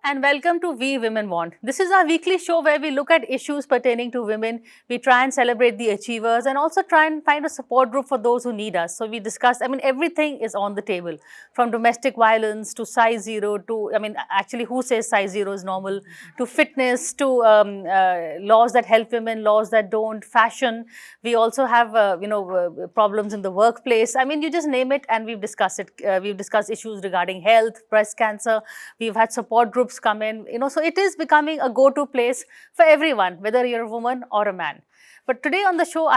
and welcome to We Women Want. This is our weekly show where we look at issues pertaining to women. We try and celebrate the achievers and also try and find a support group for those who need us. So we discuss, everything is on the table, from domestic violence to size zero to, actually who says size zero is normal, to fitness, to laws that help women, laws that don't, fashion. We also have, problems in the workplace. You just name it and we've discussed it. We've discussed issues regarding health, breast cancer. We've had support groups come in, so it is becoming a go-to place for everyone, whether you're a woman or a man. But today on the show,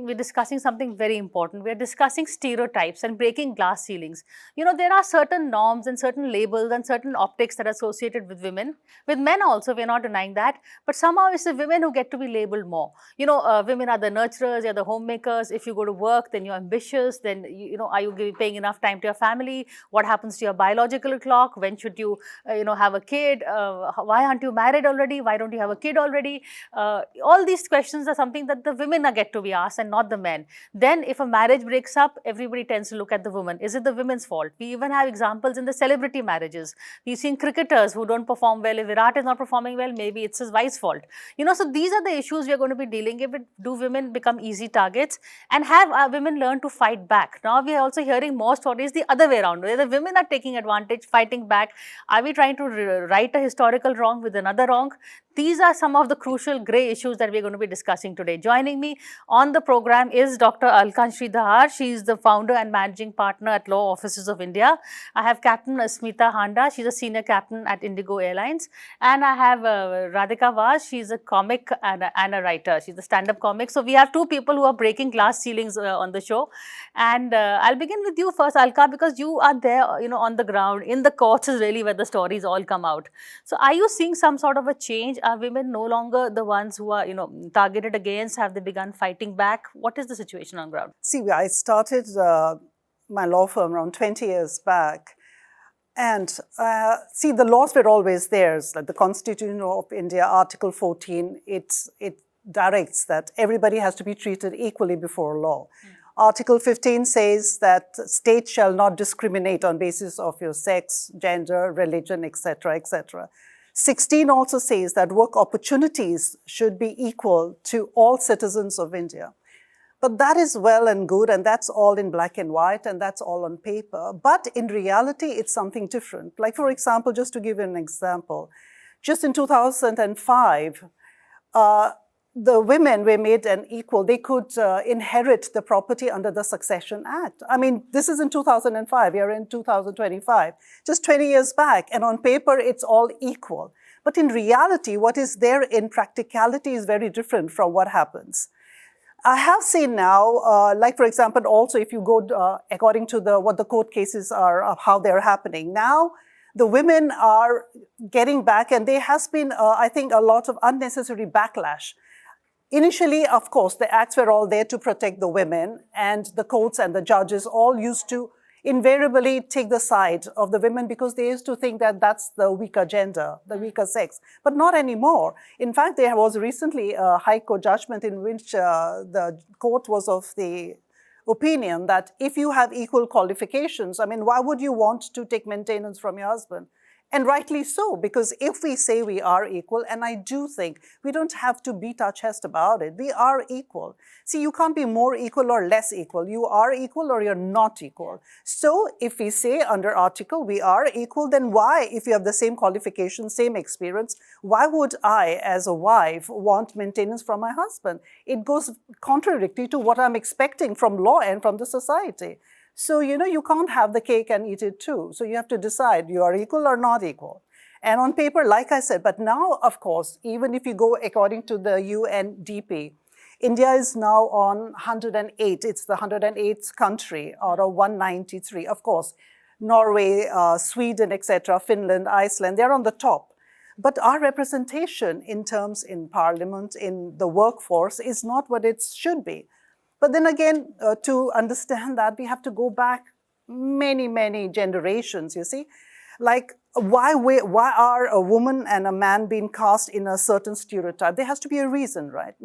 we're discussing something very important. We're discussing stereotypes and breaking glass ceilings. There are certain norms and certain labels and certain optics that are associated with women. With men also, we're not denying that. But somehow it's the women who get to be labeled more. Women are the nurturers, you're the homemakers. If you go to work, then you're ambitious. Then, are you paying enough time to your family? What happens to your biological clock? When should you, have a kid? Why aren't you married already? Why don't you have a kid already? All these questions are something that the women are get to be asked and not the men. Then if a marriage breaks up, everybody tends to look at the woman. Is it the women's fault? We even have examples in the celebrity marriages. We've seen cricketers who don't perform well. If Virat is not performing well, maybe it's his wife's fault. So these are the issues we're going to be dealing with. Do women become easy targets? And have women learn to fight back? Now we are also hearing more stories the other way around, where the women are taking advantage, fighting back. Are we trying to right a historical wrong with another wrong? These are some of the crucial grey issues that we're going to be discussing today. Joining me on the program is Dr. Alka Sridhar. She is the founder and managing partner at Law Offices of India. I have Captain Asmita Handa. She's a senior captain at Indigo Airlines. And I have Radhika Vaz. She's a comic and a writer. She's a stand-up comic. So we have two people who are breaking glass ceilings on the show. And I'll begin with you first, Alka, because you are there, on the ground. In the courts is really where the stories all come out. So are you seeing some sort of a change? Are women no longer the ones who are, targeted against? Have they begun fighting back? What is the situation on ground? See, I started my law firm around 20 years back. And see, the laws were always there. Like the Constitution of India, Article 14, it directs that everybody has to be treated equally before law. Article 15 says that states shall not discriminate on basis of your sex, gender, religion, etc., etc. 16 also says that work opportunities should be equal to all citizens of India. But that is well and good, and that's all in black and white, and that's all on paper. But in reality, it's something different. Like, for example, just to give you an example, just in 2005, the women were made an equal. They could inherit the property under the Succession Act. This is in 2005. We are in 2025, just 20 years back. And on paper, it's all equal. But in reality, what is there in practicality is very different from what happens. I have seen now, like, for example, also if you go according to what the court cases are, how they're happening. Now, the women are getting back, and there has been, I think, a lot of unnecessary backlash. Initially, of course, the acts were all there to protect the women, and the courts and the judges all used to invariably take the side of the women because they used to think that that's the weaker gender, the weaker sex, but not anymore. In fact, there was recently a High Court judgment in which the court was of the opinion that if you have equal qualifications, why would you want to take maintenance from your husband? And rightly so, because if we say we are equal, and I do think we don't have to beat our chest about it, we are equal. See, you can't be more equal or less equal. You are equal or you're not equal. So if we say under article we are equal, then why, if you have the same qualifications, same experience, why would I, as a wife, want maintenance from my husband? It goes contradictory to what I'm expecting from law and from the society. So, you can't have the cake and eat it too. So you have to decide you are equal or not equal. And on paper, like I said, but now, of course, even if you go according to the UNDP, India is now on 108. It's the 108th country out of 193. Of course, Norway, Sweden, etc., Finland, Iceland, they're on the top. But our representation in parliament, in the workforce, is not what it should be. But then again, to understand that, we have to go back many, many generations, you see. Like, why are a woman and a man being cast in a certain stereotype? There has to be a reason, right?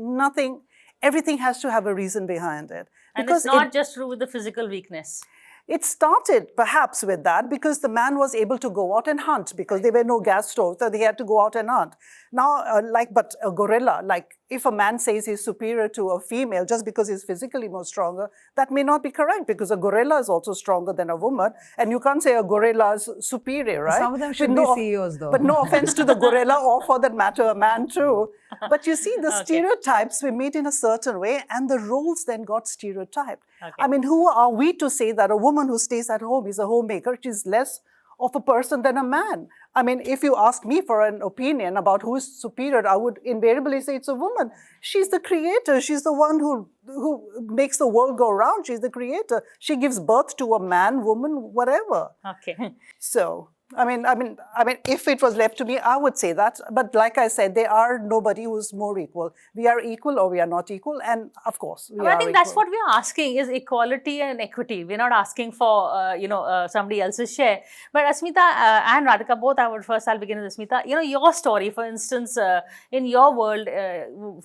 Everything has to have a reason behind it. And it's not just true with the physical weakness. It started perhaps with that because the man was able to go out and hunt because there were no gas stoves, so he had to go out and hunt. Now, but a gorilla, like if a man says he's superior to a female just because he's physically more stronger, that may not be correct because a gorilla is also stronger than a woman, and you can't say a gorilla is superior, right? Some of them should be CEOs though. But no offense to the gorilla or for that matter, a man too. But you see, the stereotypes were made in a certain way and the roles then got stereotyped. I mean, who are we to say that a woman who stays at home is a homemaker? She's less of a person than a man. I mean, if you ask me for an opinion about who is superior, I would invariably say it's a woman. She's the creator. She's the one who makes the world go round. She's the creator. She gives birth to a man, woman, whatever. Okay. So, I mean, if it was left to me, I would say that. But like I said, there are nobody who's more equal. We are equal or we are not equal. And of course, we are I think that's equal. what we are asking is equality and equity. We're not asking for, somebody else's share. But Asmita and Radhika, both, I'll begin with Asmita. Your story, for instance, in your world,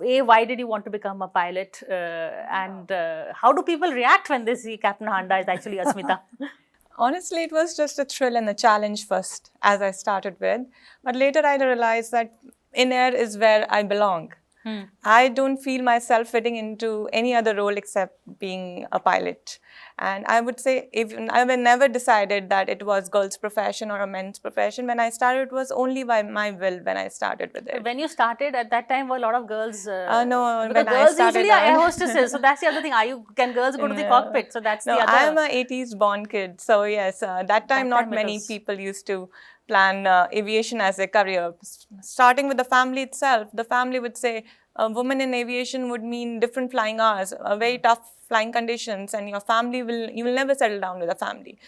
why did you want to become a pilot? And how do people react when they see Captain Handa is actually Asmita? Honestly, it was just a thrill and a challenge first, as I started with. But later I realized that in air is where I belong. I don't feel myself fitting into any other role except being a pilot. And I would say, I never decided that it was girls' profession or a men's profession. When I started, it was only by my will when I started with it. When you started, at that time, were a lot of girls... no, because girls usually are air hostesses. So that's the other thing. Can girls go to the cockpit? So that's the other... I am an 80s born kid. So yes, that time not many people used to plan aviation as a career. Starting with the family itself, the family would say, a woman in aviation would mean different flying hours, very tough flying conditions, and you will never settle down with a family.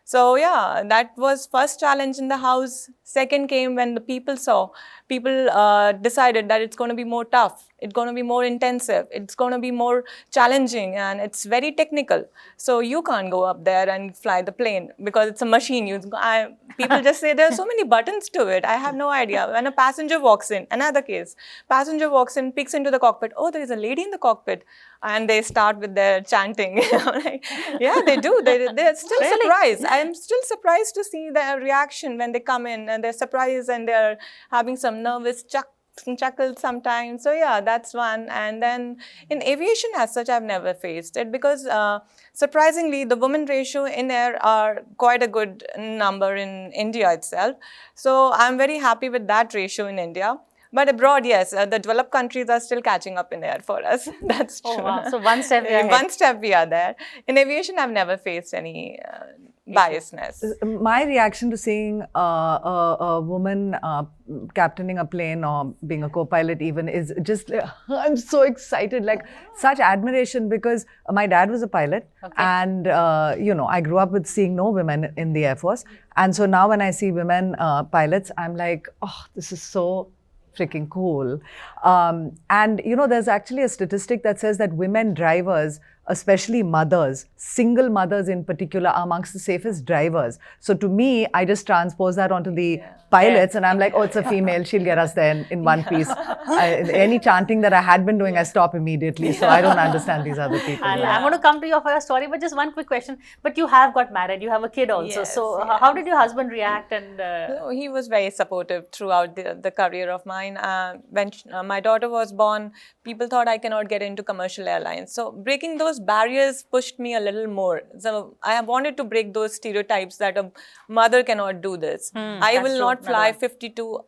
So yeah, that was first challenge in the house. Second came when the people decided that it's going to be more tough, it's going to be more intensive, it's going to be more challenging, and it's very technical. So you can't go up there and fly the plane because it's a machine. People just say there are so many buttons to it. I have no idea. When a passenger walks in, another case, passenger walks in, peeks into the cockpit. Oh, there is a lady in the cockpit. And they start with their chanting. Yeah, they do. They're still surprised. I'm still surprised to see their reaction when they come in and they're surprised and they're having some nervous chuckles sometimes. So yeah, that's one. And then in aviation as such, I've never faced it because surprisingly, the women ratio in air are quite a good number in India itself. So I'm very happy with that ratio in India. But abroad, yes, the developed countries are still catching up in air for us. That's true. Oh, wow. So one step we are ahead. One step we are there. In aviation, I've never faced any biasness. My reaction to seeing a woman captaining a plane or being a co-pilot even is just, I'm so excited, like such admiration because my dad was a pilot and, I grew up with seeing no women in the Air Force. And so now when I see women pilots, I'm like, oh, this is so freaking cool. And there's actually a statistic that says that women drivers, especially mothers, single mothers in particular, are amongst the safest drivers. So to me, I just transpose that onto the pilots and I'm like, oh, it's a female, she'll get us there in one piece. Any chanting that I had been doing, I stop immediately. So I don't understand these other people. I'm going to come to you for your story, but just one quick question. But you have got married, you have a kid also. Yes, so how did your husband react? And he was very supportive throughout the career of mine. When my daughter was born, people thought I cannot get into commercial airlines. So breaking those barriers pushed me a little more. So I wanted to break those stereotypes that a mother cannot do this. I will not fly 52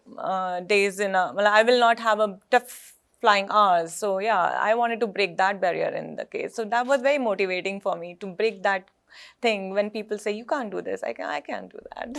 days I will not have a tough flying hours. So yeah, I wanted to break that barrier in the case. So that was very motivating for me to break that thing when people say you can't do this. I can't do that.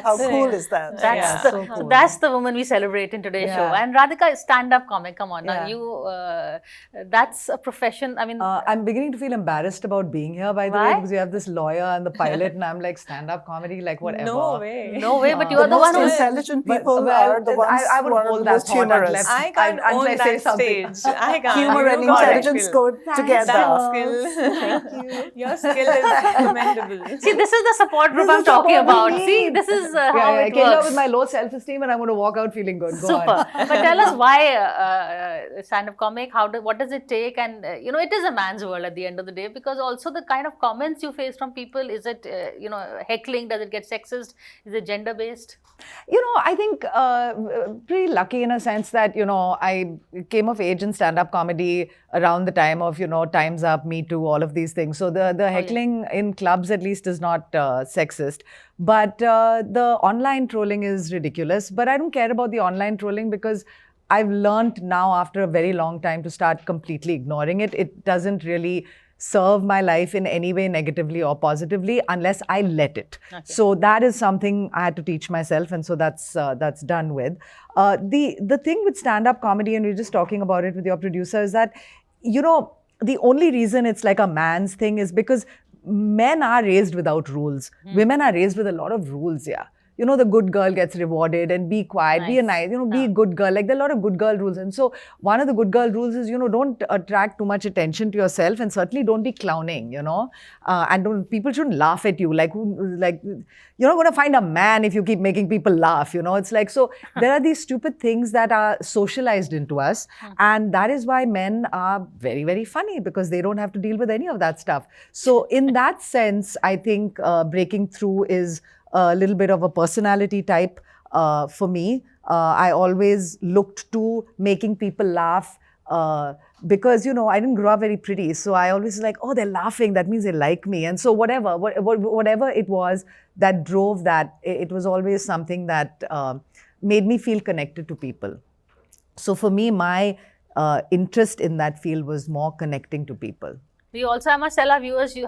How cool is that? That's the woman we celebrate in today's show. And Radhika, stand-up comic. Come on, now that's a profession. I mean, I'm beginning to feel embarrassed about being here, by the way, because you have this lawyer and the pilot, and I'm like, stand-up comedy, like whatever. No way. No way. But you are the one who's intelligent people are the ones I would hold that most humorous. I can't own that stage. I can't. Humor and intelligence go together. That skill. Thank you. Your skill is commendable. See, this is the support group This I'm is talking support we about. See, need. this is Yeah, how I it came out works. with my low self-esteem and I'm going to walk out feeling good. Go Super. on. But tell us why stand-up comic? What does it take? And it is a man's world at the end of the day, because also the kind of comments you face from people, is it heckling? Does it get sexist? Is it gender-based? I think pretty lucky in a sense that, I came of age in stand-up comedy around the time of, Time's Up, Me Too, all of these things. So the heckling in clubs at least is not sexist. But the online trolling is ridiculous. But I don't care about the online trolling because I've learned now after a very long time to start completely ignoring it. It doesn't really serve my life in any way negatively or positively unless I let it. Okay. So that is something I had to teach myself, and so that's done with. The thing with stand-up comedy, and we we're just talking about it with your producer, is that the only reason it's like a man's thing is because men are raised without rules. Women are raised with a lot of rules. Yeah. The good girl gets rewarded and be quiet, be a nice, be a good girl. Like there are a lot of good girl rules. And so one of the good girl rules is, don't attract too much attention to yourself, and certainly don't be clowning, and people shouldn't laugh at you. Like you're not going to find a man if you keep making people laugh, It's like, so there are these stupid things that are socialized into us. And that is why men are very, very funny, because they don't have to deal with any of that stuff. So in that sense, I think breaking through is a little bit of a personality type for me. I always looked to making people laugh because, I didn't grow up very pretty. So I always like, oh, they're laughing. That means they like me. And so whatever it was that drove that, it was always something that made me feel connected to people. So for me, my interest in that field was more connecting to people. We also, I must tell our viewers, she's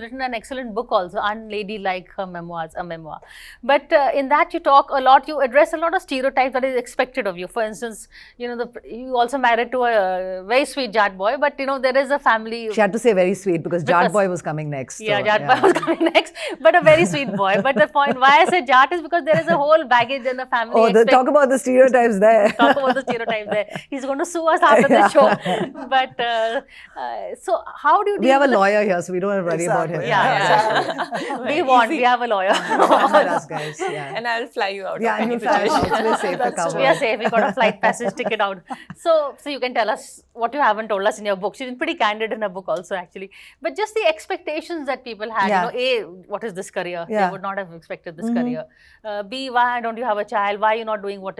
written an excellent book also, Unladylike, her memoirs, a memoir. But in that you talk a lot, you address a lot of stereotypes that is expected of you. For instance, you also married to a very sweet Jat boy, but there is a family. She had to say very sweet because Jat boy was coming next. Yeah, so, Jat boy was coming next, but a very sweet boy. But the point why I said Jat is because there is a whole baggage in the family. Oh, talk about the stereotypes there. Talk about the stereotypes there. He's going to sue us after the show. But so how do you we have a lawyer here, so we don't have to worry about him. We have a lawyer. Us guys. Yeah. And I'll fly you out. Yeah, and you'll fly us out. We're safe. We are safe. We got a flight passage ticket out. So you can tell us what you haven't told us in your book. She's been pretty candid in her book also, actually. But just the expectations that people had. A, what is this career? They would not have expected this career. B, why don't you have a child? Why are you not doing why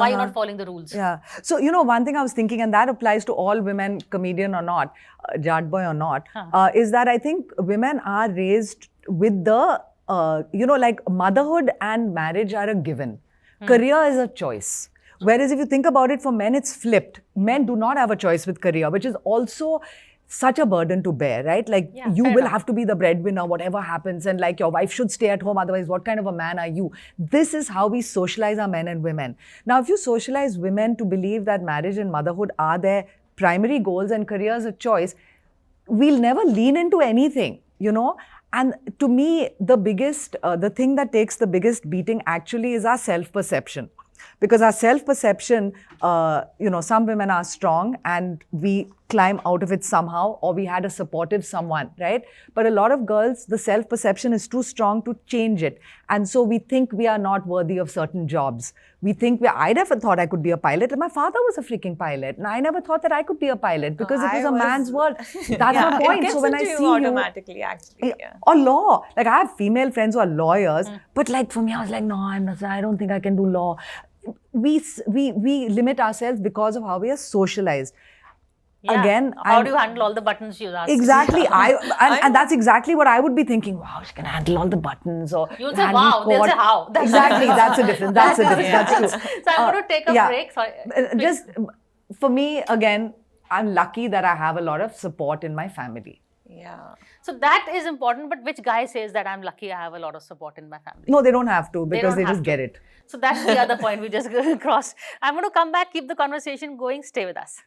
are you not following the rules? Yeah. So, one thing I was thinking, and that applies to all women, comedian or not, Jat boy or not, is that I think women are raised with the, like motherhood and marriage are a given. Career is a choice. Whereas if you think about it, for men, it's flipped. Men do not have a choice with career, which is also such a burden to bear, right? Like you will have to be the breadwinner, whatever happens, and like your wife should stay at home, otherwise what kind of a man are you? This is how we socialize our men and women. Now, if you socialize women to believe that marriage and motherhood are their primary goals and career is a choice, we'll never lean into anything, And to me, the thing that takes the biggest beating actually is our self-perception. Because our self-perception, some women are strong and we climb out of it somehow, or we had a supportive someone, right? But a lot of girls, the self-perception is too strong to change it. And so we think we are not worthy of certain jobs. We think I never thought I could be a pilot. And my father was a freaking pilot. And I never thought that I could be a pilot because it was a man's world. That's my point. So when I see you automatically, actually. Yeah. Or law. Like I have female friends who are lawyers, but like for me, I was like, no, I don't think I can do law. We limit ourselves because of how we are socialized. Yeah. Again, how do you handle all the buttons she was asking? Exactly. And that's exactly what I would be thinking. Wow, she can handle all the buttons. Or you'll say wow, they'll say how. Exactly. That's a difference. That's a difference. That's true. So I'm going to take a break. Sorry. Just for me, again, I'm lucky that I have a lot of support in my family. Yeah. So that is important, but which guy says that I'm lucky I have a lot of support in my family? No, they don't have to because they just get it. So that's the other point we just crossed. I'm going to come back, keep the conversation going. Stay with us.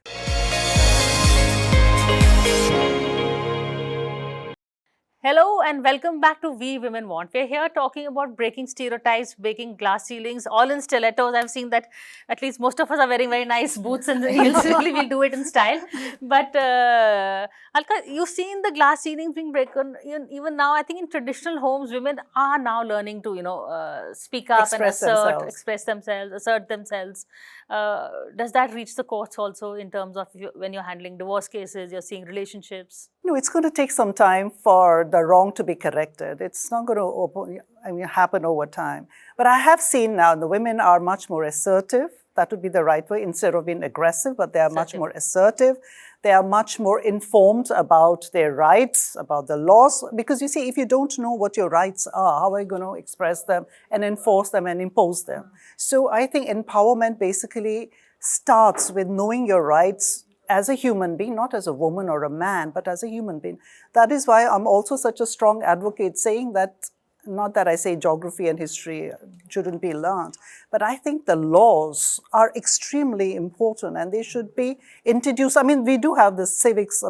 Hello and welcome back to We Women Want. We're here talking about breaking stereotypes, breaking glass ceilings, all in stilettos. I've seen that at least most of us are wearing very nice boots and heels. We'll do it in style. But Alka, you've seen the glass ceilings being broken. Even now, I think in traditional homes, women are now learning to, speak up Express and themselves. express themselves, assert themselves. Does that reach the courts also in terms of when you're handling divorce cases, you're seeing relationships? No, it's going to take some time for the wrong to be corrected. It's not going to happen over time. But I have seen now the women are much more assertive. That would be the right way, instead of being aggressive, but they are much more assertive. They are much more informed about their rights, about the laws. Because you see, if you don't know what your rights are, how are you going to express them and enforce them and impose them? So I think empowerment basically starts with knowing your rights as a human being, not as a woman or a man, but as a human being. That is why I'm also such a strong advocate saying that, not that I say geography and history shouldn't be learned, but I think the laws are extremely important and they should be introduced. I mean, we do have the civics,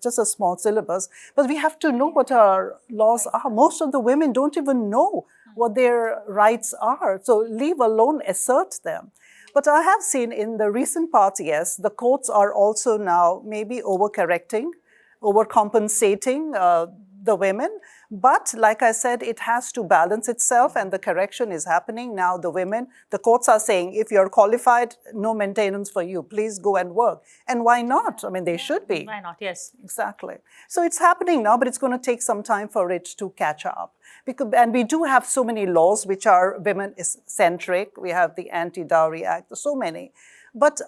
just a small syllabus, but we have to know what our laws are. Most of the women don't even know what their rights are, so leave alone assert them. But I have seen in the recent past, yes, the courts are also now maybe overcorrecting, overcompensating the women. But like I said, it has to balance itself and the correction is happening. Now the women, the courts are saying, if you're qualified, no maintenance for you, please go and work. And why not? I mean, they should be. Why not? Yes. Exactly. So it's happening now, but it's going to take some time for it to catch up. And we do have so many laws which are women-centric. We have the Anti-Dowry Act, so many. But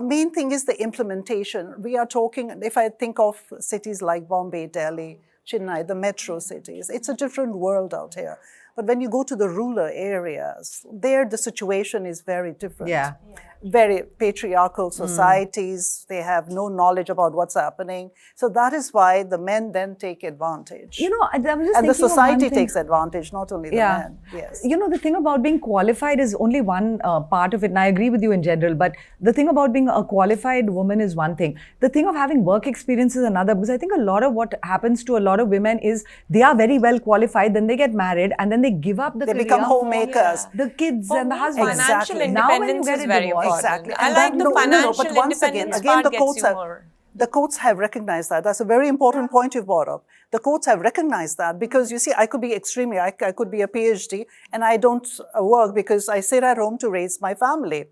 main thing is the implementation. We are talking, if I think of cities like Bombay, Delhi, Chennai, the metro cities, it's a different world out here. But when you go to the rural areas, there the situation is very different. Yeah. Very patriarchal societies, they have no knowledge about what's happening. So that is why the men then take advantage. You know, I was just and the thinking of one society thing. takes advantage, not only the men. Yes. You know, the thing about being qualified is only one part of it, and I agree with you in general, but the thing about being a qualified woman is one thing. The thing of having work experience is another, because I think a lot of what happens to a lot of women is they are very well qualified, then they get married, and then they give up the They career become for homemakers. the kids For and the me, husband. financial Exactly. Now when you independence get is a very divorce, important. Exactly. I And like that- the no, financial but once again, independence again, part the gets courts you have more. the courts have recognized that. That's a very important point you brought up. The courts have recognized that because you see, I could be extremely, I could be a PhD and I don't work because I sit at home to raise my family.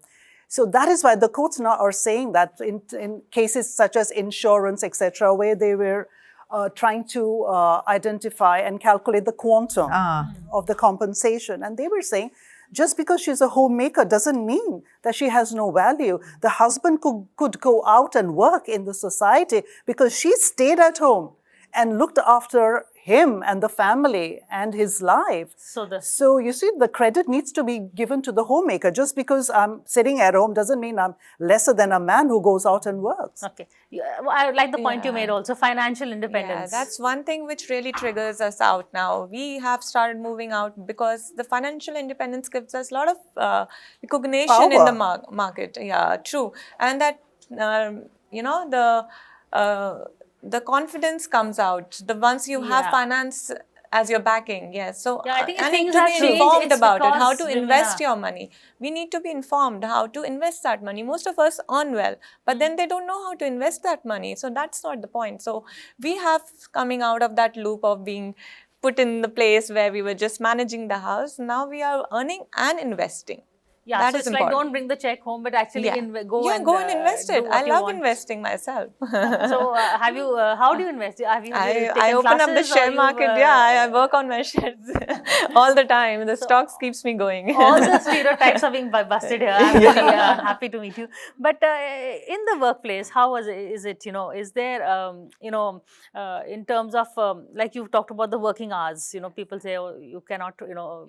So that is why the courts now are saying that in cases such as insurance, etc., where they were trying to identify and calculate the quantum of the compensation. And they were saying, just because she's a homemaker doesn't mean that she has no value. The husband could go out and work in the society because she stayed at home and looked after him and the family and his life. So you see, the credit needs to be given to the homemaker. Just because I'm sitting at home doesn't mean I'm lesser than a man who goes out and works. Okay. I like the point you made also, financial independence. Yeah, that's one thing which really triggers us out now. We have started moving out because the financial independence gives us a lot of recognition in the market. Yeah, true. And that, the confidence comes out. The once you have finance as your backing, yes. So I think and things to have be changed. informed It's about it, how because to women invest are- your money. We need to be informed how to invest that money. Most of us earn well, but then they don't know how to invest that money. So that's not the point. So we have coming out of that loop of being put in the place where we were just managing the house. Now we are earning and investing. Yeah, that so is it's important. like don't bring the check home, but actually go and invest do it. what I you love want. investing myself. So have you? How do you invest? Have you I taken open up the classes or share you've, market. I work on my shares all the time. The stocks keeps me going. all the stereotypes are being busted here. I'm very happy to meet you. But in the workplace, how is it? Is there in terms of like you've talked about the working hours? People say, oh, you cannot.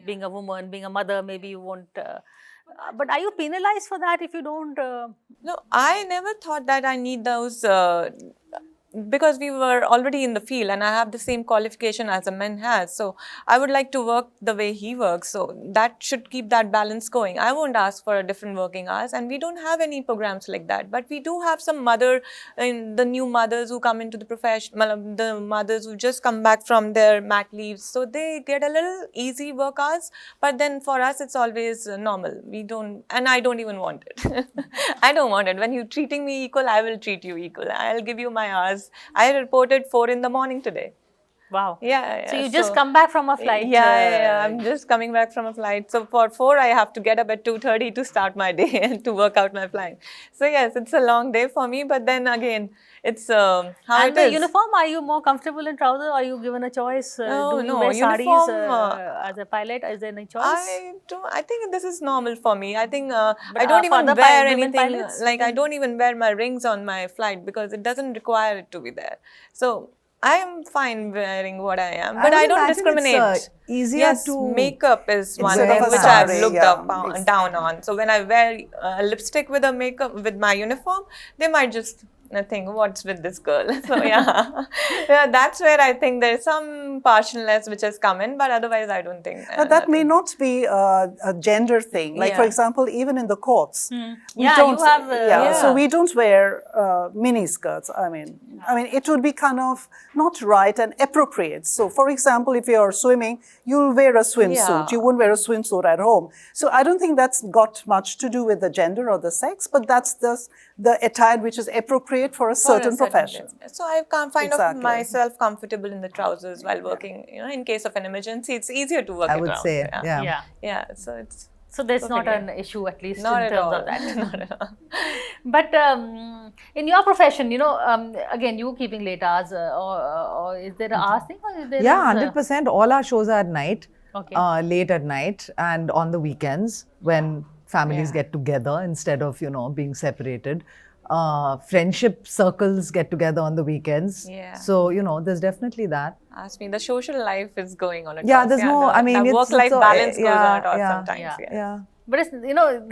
Being a woman, being a mother, maybe you won't. But are you penalized for that if you don't? No, I never thought that I need those because we were already in the field and I have the same qualification as a man has. So I would like to work the way he works. So that should keep that balance going. I won't ask for a different working hours, and we don't have any programs like that. But we do have some the new mothers who come into the profession, the mothers who just come back from their mat leaves. So they get a little easy work hours. But then for us, it's always normal. We don't, and I don't even want it. I don't want it. When you're treating me equal, I will treat you equal. I'll give you my hours. I reported 4 in the morning today. Wow. Yeah. So you just come back from a flight. Yeah. I'm just coming back from a flight. So for 4, I have to get up at 2:30 to start my day and to work out my flight. So yes, it's a long day for me. But then again, it's how And it the is. uniform, are you more comfortable in trousers? Or are you given a choice? Do you No, wear sarees uniform, as a pilot? Is there any choice? I think this is normal for me. I think But, I don't for even the wear women anything, pilots? like I don't even wear my rings on my flight because it doesn't require it to be there. So I am fine wearing what I am, but I I, would don't imagine it's, discriminate. easier Yes, to makeup is one Instead wear of thing a which sari, I've looked yeah. down on. So when I wear a lipstick with a makeup with my uniform, they might just think, what's with this girl? So yeah, that's where I think there's some partialness which has come in, but otherwise I don't think. But that may not be a gender thing. Like, for Yeah. example, even in the courts, we Yeah, don't. you have, So Yeah. we don't wear mini skirts. I mean, it would be kind of not right and appropriate. So, for example, if you're swimming, you'll wear a swimsuit. Yeah. You won't wear a swimsuit at home. So I don't think that's got much to do with the gender or the sex, but that's the attire which is appropriate for a certain profession. business. So I can't find Exactly. myself comfortable in the trousers while working. In case of an emergency, it's easier to work I it would around. say, yeah. Yeah. Yeah, so it's So there's not Okay, an issue, at least not in at terms all. of that. Not at all. But in your profession, again, you keeping late hours, or is there a hours thing, or is there? Yeah, is, 100%. All our shows are at night, Okay. late at night, and on the weekends when families get together instead of being separated. Friendship circles get together on the weekends. Yeah. So there's definitely that. Ask me, the social life is going on. Yeah, there's no. I mean, the it's work-life so, balance goes yeah, on yeah, sometimes. Yeah. Yes. Yeah. But it's,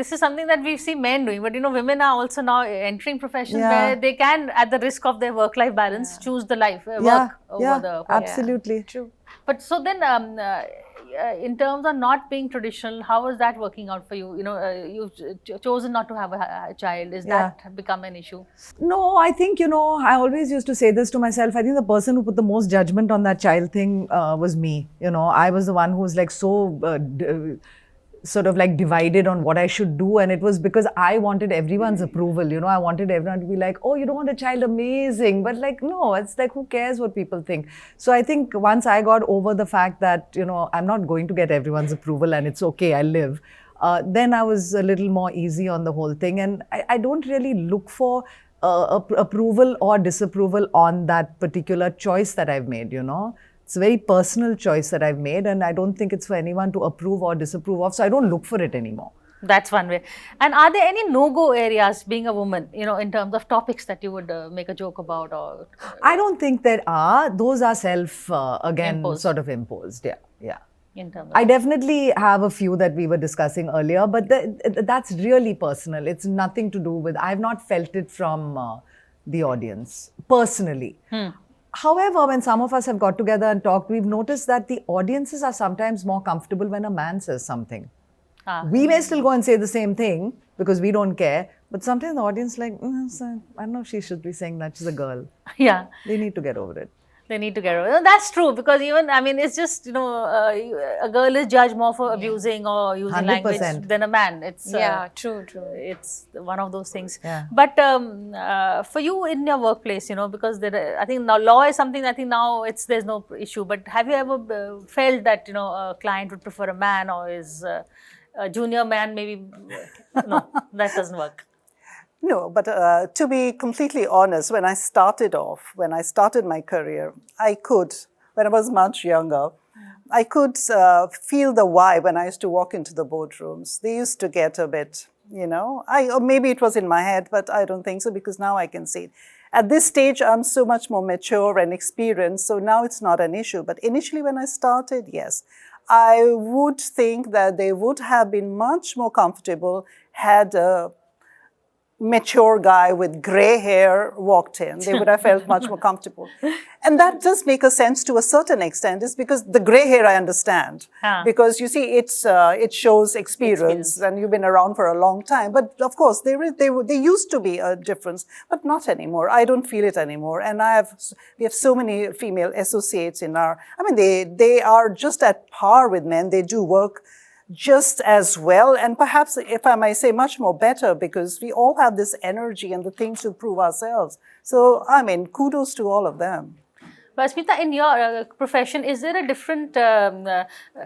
this is something that we see men doing. But women are also now entering professions Yeah. where they can, at the risk of their work-life balance, choose the work over the. Absolutely. True. But so then, in terms of not being traditional, how is that working out for you? You've chosen not to have a child. Is that become an issue? No, I think, I always used to say this to myself. I think the person who put the most judgment on that child thing was me. I was the one who was like so sort of like divided on what I should do. And it was because I wanted everyone's approval. I wanted everyone to be like, oh, you don't want a child, amazing. But like, no, it's like, who cares what people think? So I think once I got over the fact that, I'm not going to get everyone's approval and it's okay, I live. Then I was a little more easy on the whole thing. And I don't really look for approval or disapproval on that particular choice that I've made, It's a very personal choice that I've made, and I don't think it's for anyone to approve or disapprove of, so I don't look for it anymore. That's one way. And are there any no-go areas, being a woman, in terms of topics that you would make a joke about? Or I don't think there are. Those are Imposed. sort of imposed. Yeah. in terms of I definitely have a few that we were discussing earlier, but that's really personal. It's nothing to do with, I've not felt it from the audience, personally. However, when some of us have got together and talked, we've noticed that the audiences are sometimes more comfortable when a man says something. We may still go and say the same thing because we don't care, but sometimes the audience like, I don't know if she should be saying that, she's a girl. Yeah. They need to get over it. They need to get over it. That's true, because even, it's just, a girl is judged more for abusing or using 100%. language than a man. It's True. It's one of those things. Yeah. But for you in your workplace, because I think now law is something, I think now there's no issue. But have you ever felt that, a client would prefer a man, or is a junior man maybe, no, that doesn't work. No, but to be completely honest, when I started my career, when I was much younger, I could feel the vibe when I used to walk into the boardrooms. They used to get a bit, or maybe it was in my head, but I don't think so, because now I can see it. At this stage, I'm so much more mature and experienced, so now it's not an issue. But initially when I started, yes, I would think that they would have been much more comfortable had mature guy with gray hair walked in, they would have felt much more comfortable. And that does make a sense to a certain extent, is because the gray hair I understand. Because you see, it shows experience and you've been around for a long time. But of course, there used to be a difference, but not anymore. I don't feel it anymore. And we have so many female associates in our, I mean, they are just at par with men. They do work just as well, and perhaps, if I may say, much more better, because we all have this energy and the thing to prove ourselves. So, I mean, kudos to all of them. But Smita, in your profession, is there a different,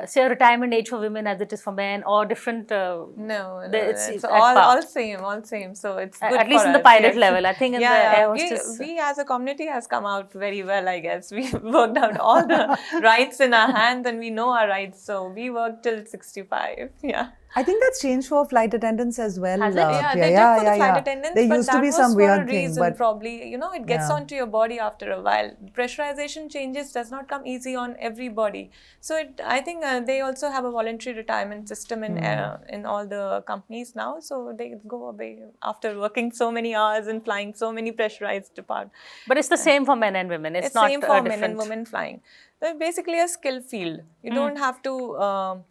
say, retirement age for women as it is for men, or different? No, it's at all same. So it's good at least for in the us, pilot yes. level. I think in the air hostess. We as a community has come out very well, I guess. We worked out all the rights in our hands, and we know our rights. So we work till 65. Yeah. I think that's changed for flight attendants as well. Has it? Yeah, they did for the flight attendants, There but used that to be was some for weird a thing, reason, but probably, it gets onto your body after a while. Pressurization changes does not come easy on everybody. So I think they also have a voluntary retirement system in all the companies now. So they go away after working so many hours and flying so many pressurized departments. But it's the same for men and women. It's not same for men different. and women flying. They're basically a skill field. You don't have to.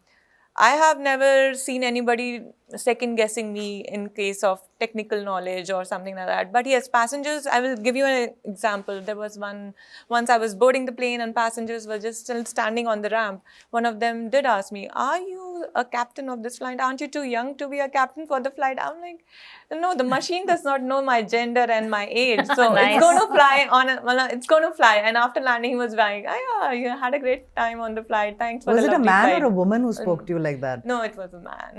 I have never seen anybody second guessing me in case of technical knowledge or something like that. But yes, passengers, I will give you an example. There was once I was boarding the plane and passengers were just still standing on the ramp. One of them did ask me, "Are you a captain of this flight? Aren't you too young to be a captain for the flight?" I'm like, no, the machine does not know my gender and my age. So Nice. it's going to fly it's going to fly. And after landing, he was like, "Oh, yeah, you had a great time on the flight. Thanks for was the it a lovely man flight." or a woman who spoke to you like that? No, it was a man.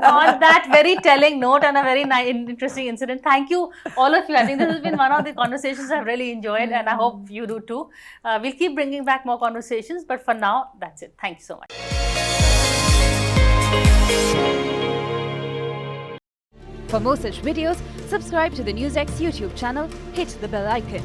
On that very telling note and a very interesting incident, thank you all of you. I think this has been one of the conversations I've really enjoyed, and I hope you do too. We'll keep bringing back more conversations, but for now, that's it. Thank you so much. For more such videos, subscribe to the NewsX YouTube channel, hit the bell icon.